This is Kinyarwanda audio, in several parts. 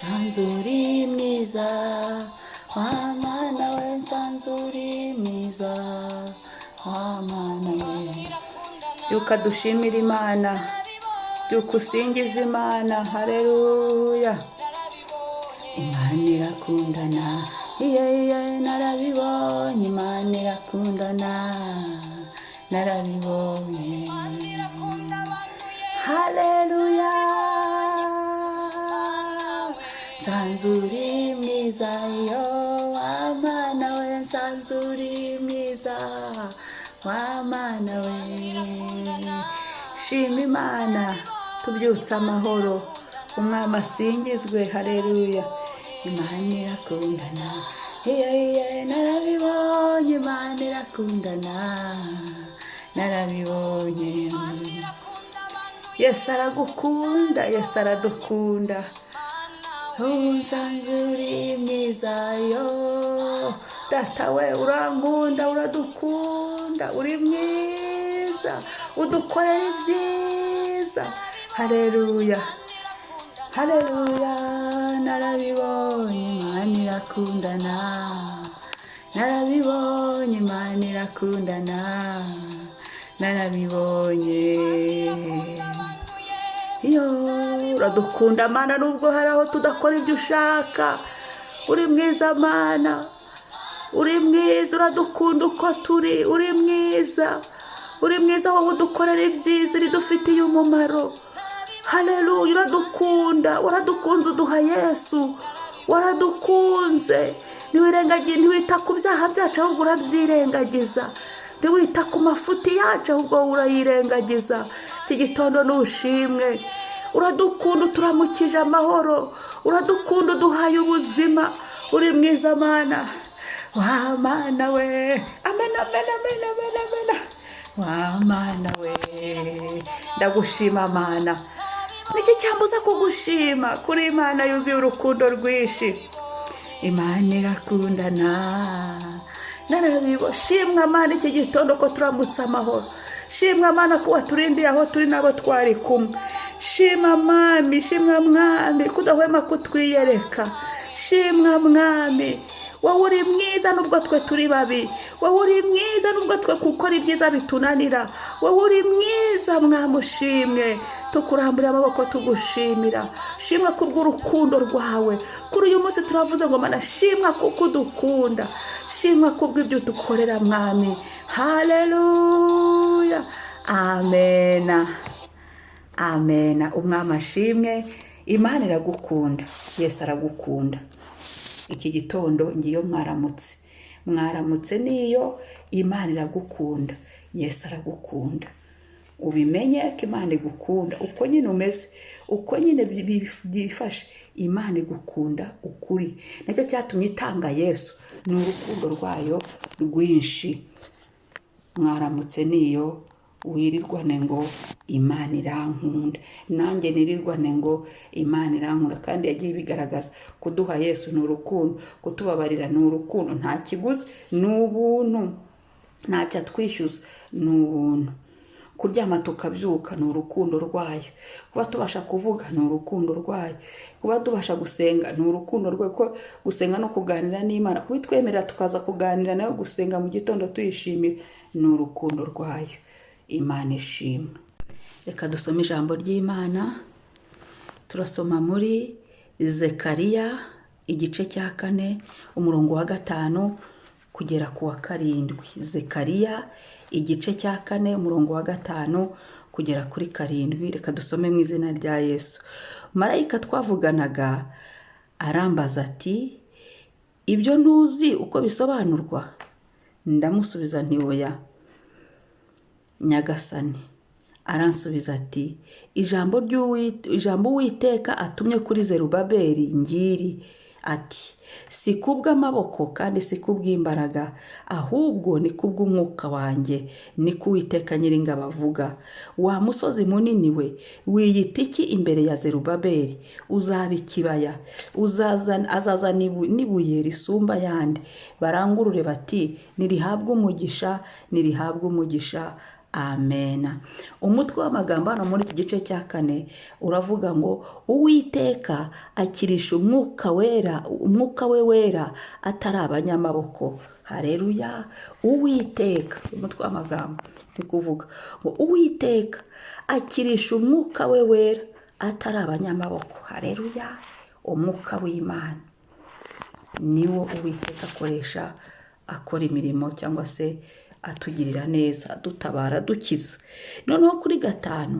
nsanzuri mwiza, Mana we nsanzuri mwiza, Mana we. Byuka dushimira Imana, byuka usingiza Imana, haleluya. Imana irakundana, narabibonye, Imana irakundana, narabibonye, haleluya. Nsanzuri mwiza yo, Mana we nsanzuri mwiza, Mana we. Shima Imana, tubyutse amahoro, umwami asingizwe, haleluya. Imana irakundana, narabibonye, Imana irakundana, narabibonye. Yesu aragukunda, Yesu aradukunda. Nsanzuri mwiza yo, data we urankunda, uradukunda, uri mwiza, udukorera ibyiza, haleluya, haleluya. Narabibonye, Imana irakundana, narabibonye, Imana irakundana, narabibonye. Iyo uradukunda Mana, nubwo hari aho tudakora ibyo ushaka, uri mwiza Mana, uri mwiza, uradukunda uko turi, uri mwiza, uri mwiza, wowe udukorera ibyiza ridufitiye umumaro, haleluya. Uradukunda, waradukunze, uduha Yesu, waradukunze. Ntiwita ku byaha byacu, ahubwo urabyirengagiza. Ntiwita ku mafuti yacu, ahubwo urayirengagiza. Iki gitondo nushimwe, uradukunda, uturamukije amahoro, uradukunda, uduhaye ubuzima, uri mwiza Mana, wa Mana we. Amen, amen, amen, amen, amen. Wa Mana we, ndagushima Mana. Niki cyambuza kugushima? Kuri Imana yuzuye urukundo rwinshi. Imana irakundana, narabibo. Shimwa Mana iki gitondo ko turamutse amahoro. Shimwa Mana ko waturindiye aho turi nabo twari kumwe. Shimwa Mwami, shimwa Mwami kudahwema kutwiyereka. Shimwa Mwami, wowe uri mwiza nubwo twe turi babi, wowe uri mwiza nubwo twe gukora ibyiza bitunanira, wowe uri mwiza Mwami ushimwe. Tukurambura amaboko tugushimira. Shimwa kubw'urukundo rwawe. Kuri uyu munsi turavuze ngo Mana, shimwa kuko udukunda, shimwa kubw'ibyo dukorera Mwami, haleluya, amena, amena. Umwami ashimwe. Imana iragukunda, Yesu aragukunda. Iki gitondo ngiyo mwaramutse, mwaramutse niyo. Imana iragukunda, Yesu aragukunda. Ubimenye ko Imana igukunda uko nyine umeze, uko nyine byifashe. Imana igukunda ukuri, nacyo cyatumye itanga Yesu, ni urukundo rwayo rwinshi. Mwaramutse niyo, wirirwane ngo Imana irankunda, nanjye nirirwane ngo Imana irankunda. Kandi yagiye bigaragaza kuduha Yesu ni urukundo, kutubabarira ni urukundo, nta kiguzi, ni ubuntu, ntacyo atwishyuza, ni ubuntu. Kuryama tukabyuka ni urukundo rwayo, kuba tubasha kuvuga ni urukundo rwayo, kuba tubasha gusenga ni urukundo rwayo. Ko gusenga no kuganira n'Imana, kubitwemerera tukaza kuganira nayo, gusenga mu gitondo tuyishimira, ni urukundo rwayo. Imana ishimwe. Reka dusome ijambo ry'Imana. Turasoma muri Zekariya igice cya 4 umurongo wa 5 kugera ku wa 7. Zekariya igice cya 4 umurongo wa 5 kugera kuri 7. Reka dusome mu izina rya Yesu. Marayika twavuganaga arambaza ati, ibyo ntuzi uko bisobanurwa? Ndamusubiza nti oya Nyagasani. Aransubiza ati, ijambo Uwiteka atumye kuri Zerubabeli ngiri, ati, si kubw'amaboko kandi si kubw'imbaraga, ahubwo ni kubw'umwuka wanjye, ni ko Uwiteka Nyiringabo avuga. Wa musozi munini we, wiyita iki imbere ya Zerubabeli? Uzaba ikibaya, azaza n'ibuye risumba yandi. Barangurure bati, nirihabwe umugisha, nirihabwe umugisha. amena. Umutwe w'amagambo hano muri iki gice cya 4 uravuga ngo Uwiteka akirisha umwuka we wera atari abanyamaboko. Haleluya. Uwiteka, umutwe w'amagambo ni kuvuga ngo Uwiteka akirisha umwuka we wera atari abanyamaboko. Haleluya. Umwuka w'Imana niwo Uwiteka akoresha akora imirimo cyangwa se atugirira neza, adutabara, dukiza. Noneho kuri 5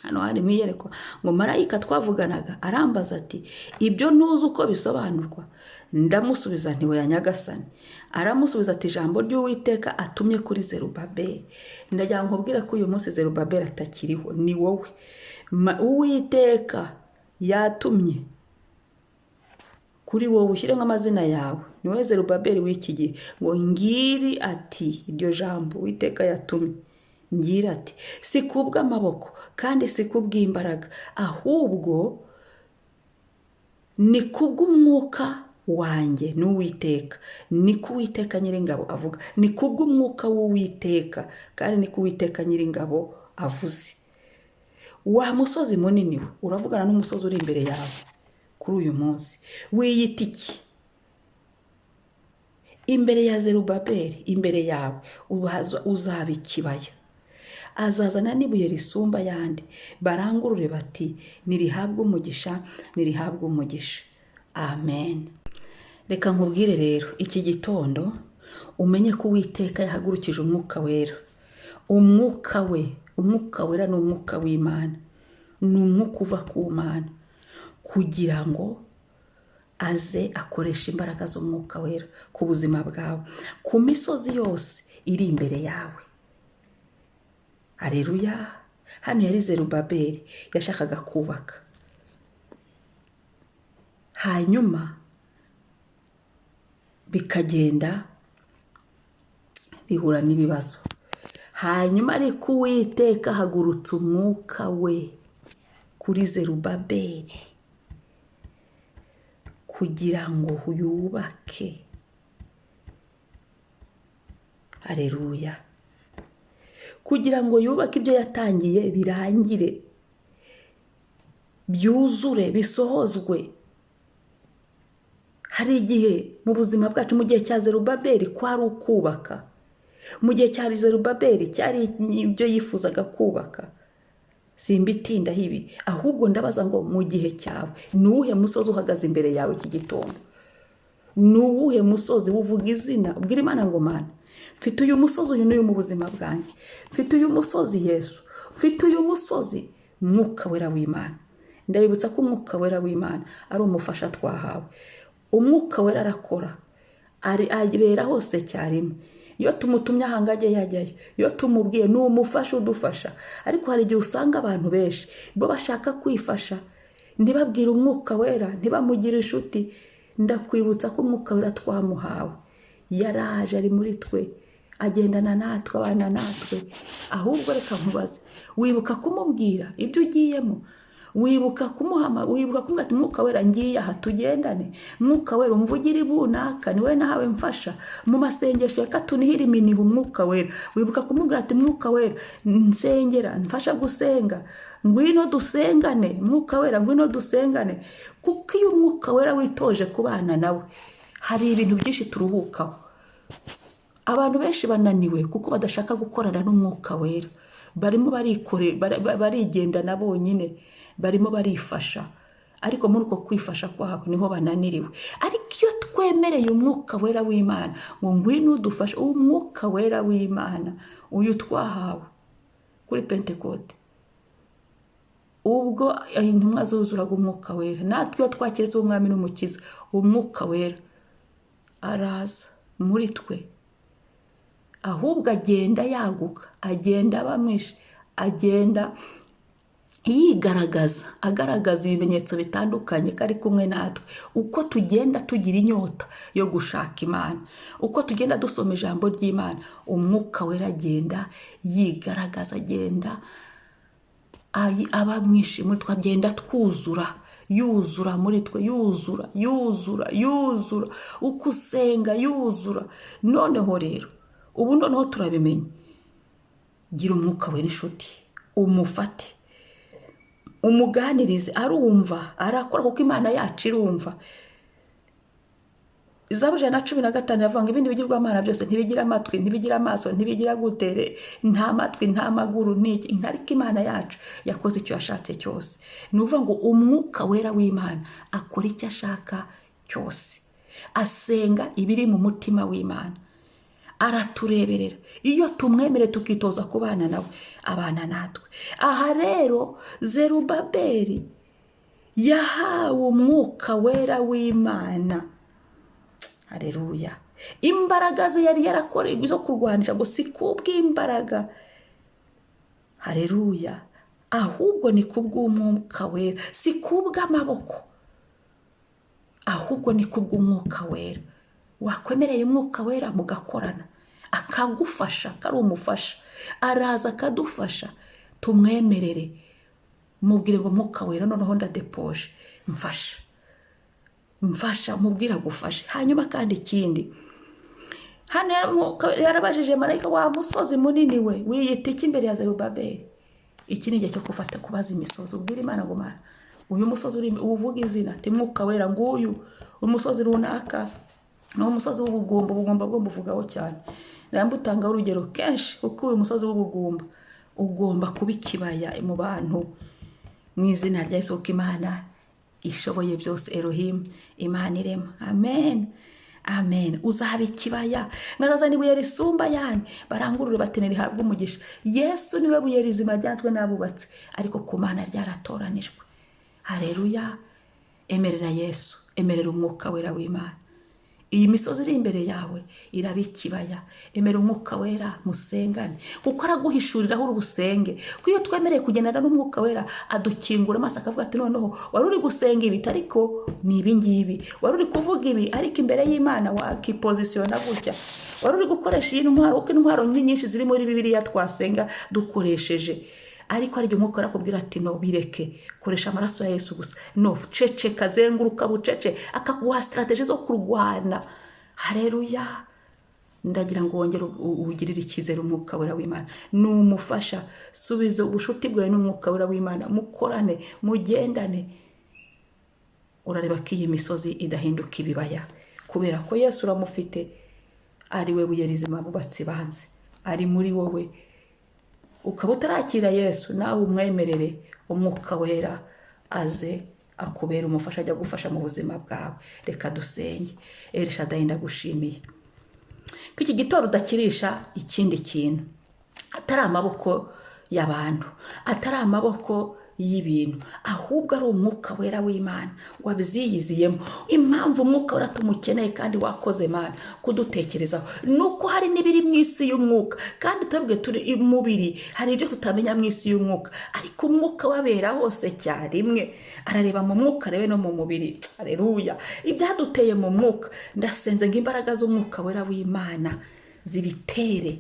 hano harimo iyerekwa ngo marayika twavuganaga arambaza ati ibyo ntuzi uko bisobanurwa? Ndamusubiza nti we ya Nyagasani. Aramusubiza ati ijambo ry'Uwiteka atumye kuri Zerubabeli. Ndagira ngo nkubwire ko uyu munsi Zerubabeli atakiriho, ni wowe. Uwiteka yatumye kuri wowe, ushyire nk'amazina yawe, ni wowe Zerubabeli w'iki gihe, ngo ngiri ati iryo jambo Uwiteka yatumye, ngira ati si kubw'amaboko kandi si kubw'imbaraga, ahubwo ni kubw'umwuka wanjye n'Uwiteka. Ni ku Uwiteka Nyiringabo avuga, ni kubw'umwuka w'Uwiteka kandi ni ku Uwiteka Nyiringabo avuze. Wa musozi munini we, uravugana n'umusozi uri imbere yawe kuri uyu munsi, wiyita iki? Imbere ya Zerubabeli, imbere yawe uzaba ikibaya. Azazana n'ibuye risumba yandi, barangurure bati nirihabwe umugisha, nirihabwe umugisha. Amen. Reka nkubwire rero iki gitondo umenye ko Uwiteka yahagurukije umwuka wera. Umwuka wera ni umwuka w'Imana, ni umwuka uva ku Mana, kugira ngo aze akoresha imbaraga z'umwuka wera ku buzima bwawe, ku misozi yose iri imbere yawe. Haleluya. Hano yari Zerubabeli yashakaga kubaka, hanyuma bikagenda bihura n'ibibazo. Hanyuma ariko Uwiteka hagurutse umwuka we kuri Zerubabeli kugira ngo yubake. Haleluya. Kugira ngo yubake ibyo yatangiye birangire, byuzure, bisohozwe. Hari igihe mu buzima bwacu, mu gihe cya Zerubabeli kwari ukubaka, mu gihe cya Zerubabeli cyari ibyo yifuzaga kubaka. Simbitinda hibi, ahubwo ndabaza ngo mu gihe cyawe ni uwuhe musozi uhagaze imbere yawe iki gitondo? Ni uwuhe musozi? Uvuga izina, ubwira Imana ngo Mana, mfite uyu musozi, uyu n'uyu mu buzima bwanjye, mfite uyu musozi Yesu, mfite uyu musozi Mwuka Wera w'Imana. Ndabibutsa ko Umwuka Wera w'Imana ari umufasha twahawe. Umwuka Wera arakora, abera hose cyarimo. Iyo tumutumye ahangajye yajyayo, iyo tumubwiye ni umufasha udufasha. Ariko hari igihe usanga abantu benshi bo bashaka kwifasha, ntibabwire Umwuka Wera, ntibamugire inshuti. Ndakwibutsa ko Umwuka Wera twamuhawe, yaraje ari muri twe, agendana natwe, abana natwe. Ahubwo reka nkubaze, wibuka kumubwira ibyo ugiyemo? Wibuka kumuhama, wibuka kumwata Umwuka Wera ngiye aha tugendane? Mwuka Wera umvugire bunaka, ni we nahawe mfasha mu masengesho reka tunihira iminiho. Umwuka Wera wibuka kumubwira ati Mwuka Wera nsengera, mfasha gusenga, ngwino dusengane. Mwuka Wera ngwino dusengane. Kuko iyo Umwuka Wera witoje kubana nawe, hari ibintu byinshi turuhukaho. Abantu benshi bananiwe kuko badashaka gukorana n'Umwuka Wera, barimo barigenda na bonyine, barimo barifasha. Ariko muri uko kwifasha kwabo niho bananiriwe. Ariko iyo twemereye Umwuka Wera w'Imana ngo ngwino udufashe, Umwuka Wera w'Imana uyu twahawe kuri Pentekote, ubwo intumwa zuzuraga Umwuka Wera, natwe iyo twakiriye Umwami n'Umukiza, Umwuka Wera araza muri twe, ahubwo agenda yaguka, agenda abamwishe, agenda yigaragaza, agaragaza ibimenyetso bitandukanye ko ari kumwe natwe. Uko tugenda tugira inyota yo gushaka Imana, uko tugenda dusoma ijambo ry'Imana, Umwuka Wera agenda yigaragaza, agenda aba mwinshi muri twe, agenda twuzura, yuzura muri twe, yuzura uko usenga, yuzura. Noneho rero ubu noneho turabimenye gira umwuka wera inshuti, umufate umuganirize, arumva arakora kuko Imana yacu irumva. Zaburi 115 yavuga ibindi bigirwamana byose ntibigira amatwi, ntibigira amaso, ntibigira gutere, nta matwi, nta maguru, niki, ariko Imana yacu yakoze icyo yashatse cyose. Ni ukuvuga ngo umwuka wera w'Imana akora icyo ashaka cyose, asenga ibiri mu mutima w'Imana, aratureberera. Iyo tumwemere tukitoza kubana nawe, abana natwe. Aha rero Zerubabeli yahawe umwuka wera w'Imana. Haleluya. Imbaraga ze yari yarakoreye zo kurwanisha ngo si kubw'imbaraga, haleluya, ahubwo ni kubw'umwuka wera, si kubw'amaboko, ahubwo ni kubw'umwuka wera. Wakwemereye umwuka wera mugakorana, akagufasha, kari umufasha, araza akadufasha. Tumwemerere, mubwire ngo umwuka wera noneho ndadepoje, mfasha, mubwira gufashe. Hanyuma kandi ikindi, hano yarabajije marayika wa musozi munini we wiyita iki imbere ya Zerubabeli. Iki ni igihe cyo gufata kubaza imisozi, ubwira Imana ngo Mana, uyu musozi uri, uvuga izina ati mwuka wera nguyu, umusozi runaka, no umusozi w'ubugumba. Ubugumba bwo mbuvugaho cyane, ndambutanga urugero kenshi, kuko uyu musozi w'ubugumba ugomba kuba ikibaya mu bantu, mu izina rya Yesu. Imana ishoboye byose, Elohim, Imana irema. Amen, amen. Uzaba ikibaya, ngazaza nibuye risumba yani, barangurure batenera ihabwa umugisha. Yesu niwe buye rizima ryanzwe n'abubatsi, ariko ku Mana ryaratoranijwe. Haleluya. Emerera Yesu, emerera umwuka wera w'Imana. Iyi misozi iri imbere yawe iraba ikibaya. Emera umwuka wera, musengane, kuko araguhishuriraho urusenge. Kuko iyo twemereye kugendana n'umwuka wera, adukingura amaso akavuga ati noneho wari uri gusenga ibi, ariko ni ibi ngibi. Wari uri kuvuga ibi, ariko imbere y'Imana wakipozisiyona gutya. Wari uri gukoresha iyi ntwaro, kuko intwaro nyinshi ziri muri Bibiliya twasenga dukoresheje, ariko ari umwuka arakubwira ati no, bireke, koresha amaraso ya Yesu gusa. No, cece, kazenguruka bucece, akaguha strategy zo kurwana. Haleluya. Ndagira ngo wongere ugirire icyizere umwuka wera w'Imana. Numufasha, subiza ubushuti bwawe n'umwuka wera w'Imana, mukorane, mugendane. Urareba ko iyi misozi idahinduka ibibaya, kubera ko Yesu uramufite, ari we buye rizima bubatsi banze, ari muri wowe. Ukaba utarakira Yesu, nawe umwemerere umwuka wera aze akubera umufasha, ajya gufasha mu buzima bwawe. Reka dusenge. El Shaddai, ndagushimiye ko iki gitondo udakirisha ikindi kintu atari amaboko y'abantu, atari amaboko y'ibintu, ahubwo ari umwuka wera w'Imana wabyiyiziyemo. Impamvu umwuka wera tumukeneye kandi wakoze Mana kudutekerezaho, nuko hari n'ibiri mu isi y'umwuka, kandi twebwe turi umubiri, hari ibyo tutamenya mu isi y'umwuka, ariko umwuka wabera hose cyarimwe, arareba mu mwuka arebe no mu mubiri. Haleluya. Ibyaduteye mu mwuka, ndasenze ngo imbaraga z'umwuka wera w'Imana zibitere.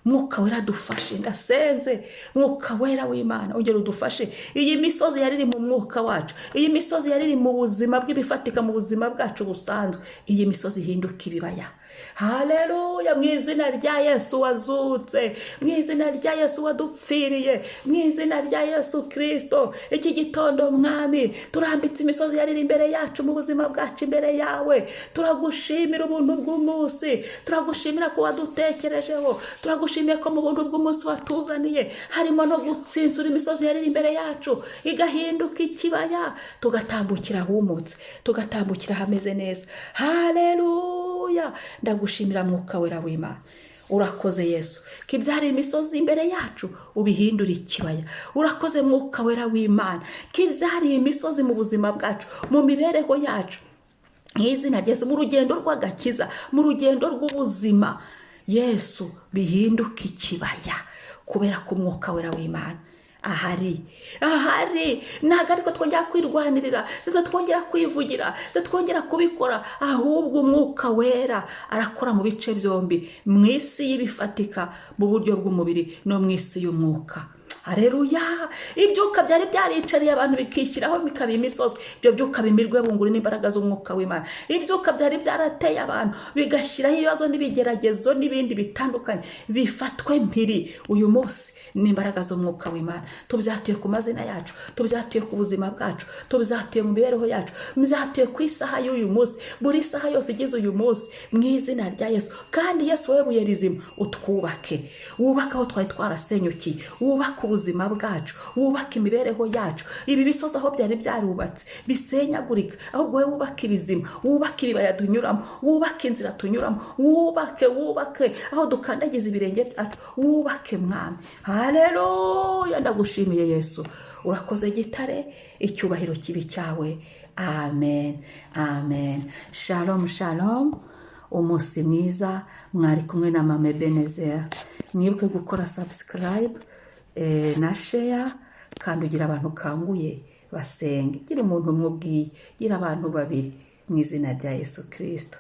Mwuka wera dufashe, ndasenze mwuka wera w'Imana ongera udufashe. Iyi misozi yariri mu mwuka wacu, iyi misozi yariri mu buzima bw'ibifatika, mu buzima bwacu busanzwe, iyi misozi hinduka ibibaya. Haleluya. Mu izina rya Yesu wazutse, mu izina rya Yesu wadupfiriye, mu izina rya Yesu Kristo, iki gitondo Mwami turambitse imisozi yariri imbere yacu mu buzima bwacu imbere yawe. Turagushimira ubuntu bw'umunsi, turagushimira ko wadutekerejeho, turagushimiye ko mu buntu bw'umunsi watuzaniye harimo no gutsinzura imisozi yariri imbere yacu igahinduka ikibaya, tugatambukira ahumutse, tugatambukira hameze neza. Haleluya. Ndagushimira mwuka wera w'Imana. Urakoze Yesu ko ibyari imisozi imbere yacu ubihindura ikibaya. Urakoze mwuka wera w'Imana ko ibyari imisozi mu buzima bwacu, mu mibereho yacu, mw'izina rya Yesu, mu rugendo rw'agakiza, mu rugendo rw'ubuzima, Yesu bihinduka ikibaya, kubera ko umwuka wera w'Imana ahari. Ntabwo ariko twongera kwirwanirira, sizo twongera kwivugira, sizo twongera kubikora, ahubwo umwuka wera arakora mu bice byombi, mu isi y'ibifatika, mu buryo bw'umubiri no mu isi y'umwuka. Haleluya. Ibyuka byari byaricariye abantu bikishyiraho bikaba imisozi, ibyo byuka bimirwe bunguri n'imbaraga z'umwuka w'Imana. Ibyuka byari byarateye abantu bigashyiraho ibibazo n'ibigeragezo n'ibindi bitandukanye, bifatwe mpiri uyu munsi n'imbaraga z'umwuka w'Imana. Tubyatuye ku mazina yacu, tubyatuye ku buzima bwacu, tubyatuye mu mibereho yacu, tubyatuye ku isaha y'uyu munsi, buri saha yose igize uyu munsi, mu izina rya Yesu. Kandi Yesu we buye rizima, utwubake, wubake aho twari twarasenyukiye, wubake ubuzima bwacu, wubake imibereho yacu. Ibi bisozi aho byari byarubatse bisenyagurika, ahubwo wowe wubake ibizima, wubake ibibaya tunyuramo, wubake inzira tunyuramo, wubake aho dukandagiza ibirenge byacu, wubake Mwami. Haleluya. Ndagushimiye Yesu, urakoze gitare, icyubahiro kibi cyawe. Amen, amen. Shalom, shalom. Umunsi mwiza. Mwari kumwe na Mama Ebenezer. Mwibuke gukora subscribe na share, kandi ugira abantu kanguye basenge. Gira umuntu umubwiye, gira abantu babiri, mu izina rya Yesu Kristo.